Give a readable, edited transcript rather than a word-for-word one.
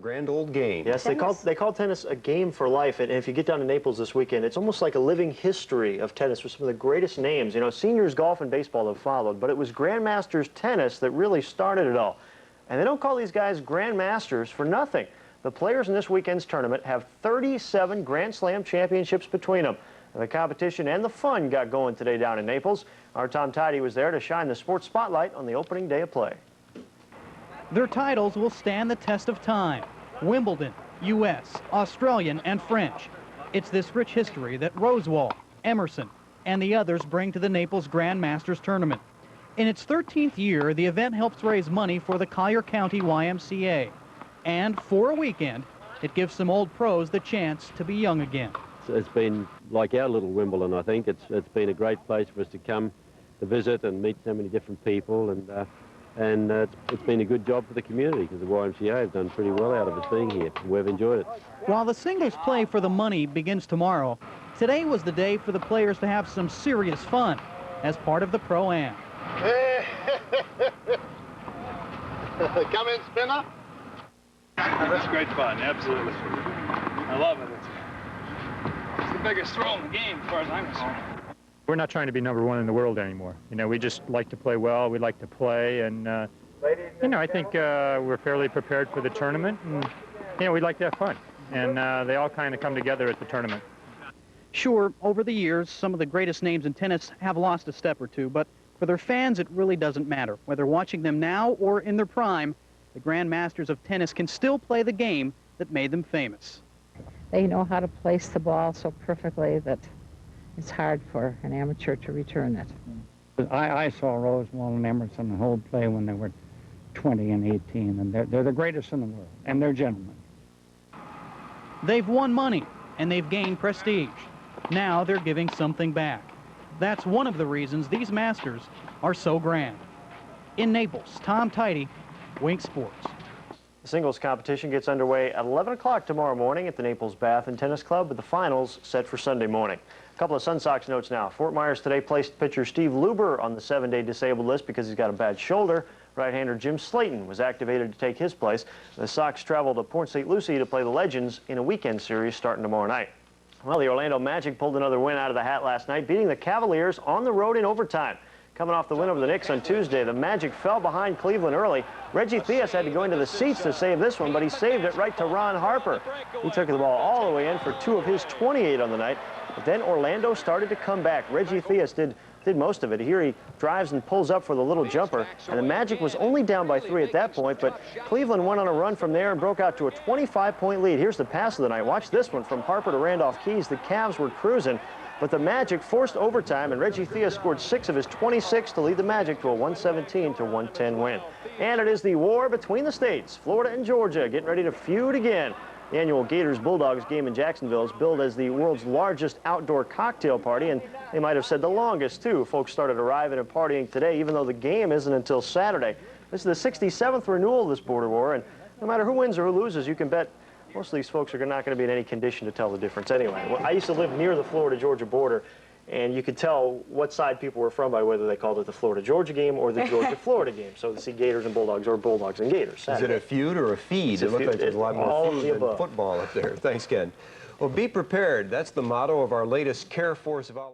grand old game. Yes, they call tennis a game for life, and if you get down to Naples this weekend, it's almost like a living history of tennis with some of the greatest names. You know, seniors golf and baseball have followed, but it was Grandmasters tennis that really started it all. And they don't call these guys Grandmasters for nothing. The players in this weekend's tournament have 37 Grand Slam championships between them. And the competition and the fun got going today down in Naples. Our Tom Tidy was there to shine the sports spotlight on the opening day of play. Their titles will stand the test of time. Wimbledon, U.S., Australian, and French. It's this rich history that Rosewall, Emerson, and the others bring to the Naples Grand Masters tournament. In its 13th year, the event helps raise money for the Collier County YMCA. And for a weekend, it gives some old pros the chance to be young again. It's been like our little Wimbledon, I think. It's been a great place for us to come to visit and meet so many different people, and it's been a good job for the community because the YMCA have done pretty well out of us being here. We've enjoyed it. While the singles play for the money begins tomorrow, today was the day for the players to have some serious fun as part of the Pro-Am. Come in, spinner. That's great fun, absolutely. I love it. It's the biggest thrill in the game as far as I'm concerned. We're not trying to be #1 in the world anymore. You know, we just like to play well. We like to play, and you know, I think we're fairly prepared for the tournament, and you know, we like to have fun, and they all kind of come together at the tournament. Sure, over the years, some of the greatest names in tennis have lost a step or two, but for their fans, it really doesn't matter. Whether watching them now or in their prime, the Grand Masters of tennis can still play the game that made them famous. They know how to place the ball so perfectly that it's hard for an amateur to return it. I saw Rosewall and Emerson hold play when they were 20 and 18, and they're the greatest in the world, and they're gentlemen. They've won money, and they've gained prestige. Now they're giving something back. That's one of the reasons these Masters are so grand. In Naples, Tom Tidy, Wink Sports. The singles competition gets underway at 11 o'clock tomorrow morning at the Naples Bath and Tennis Club, with the finals set for Sunday morning. A couple of Sun Sox notes now. Fort Myers today placed pitcher Steve Luber on the 7-day disabled list because he's got a bad shoulder. Right-hander Jim Slayton was activated to take his place. The Sox travel to Port St. Lucie to play the Legends in a weekend series starting tomorrow night. Well, the Orlando Magic pulled another win out of the hat last night, beating the Cavaliers on the road in overtime. Coming off the win over the Knicks on Tuesday, the Magic fell behind Cleveland early. Reggie Theus had to go into the seats to save this one, but he saved it right to Ron Harper. He took the ball all the way in for 2 of his 28 on the night. But then Orlando started to come back. Reggie Theus did most of it. Here he drives and pulls up for the little jumper, and the Magic was only down by 3 at that point, but Cleveland went on a run from there and broke out to a 25-point lead. Here's the pass of the night. Watch this one from Harper to Randolph Keys. The Cavs were cruising, but the Magic forced overtime, and Reggie Theus scored 6 of his 26 to lead the Magic to a 117-110 win. And it is the war between the states. Florida and Georgia getting ready to feud again. The annual Gators-Bulldogs game in Jacksonville is billed as the world's largest outdoor cocktail party, and they might have said the longest, too. Folks started arriving and partying today, even though the game isn't until Saturday. This is the 67th renewal of this border war, and no matter who wins or who loses, you can bet most of these folks are not going to be in any condition to tell the difference anyway. Well, I used to live near the Florida-Georgia border, and you could tell what side people were from by whether they called it the Florida-Georgia game or the Georgia-Florida game. So to see Gators and Bulldogs or Bulldogs and Gators Saturday. Is it a feud or a feed? It looked like there's a lot more feed than football up there. Thanks, Ken. Well, be prepared. That's the motto of our latest Care Force volunteer.